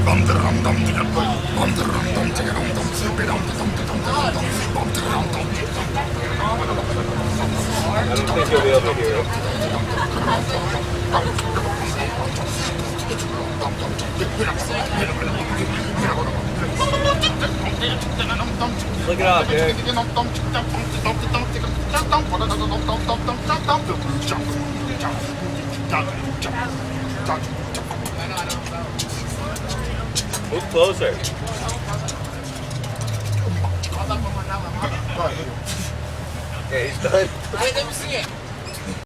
I don't think you'll be able to hear it. Look it up, dude. Move closer. Yeah, he's done. Let me see it.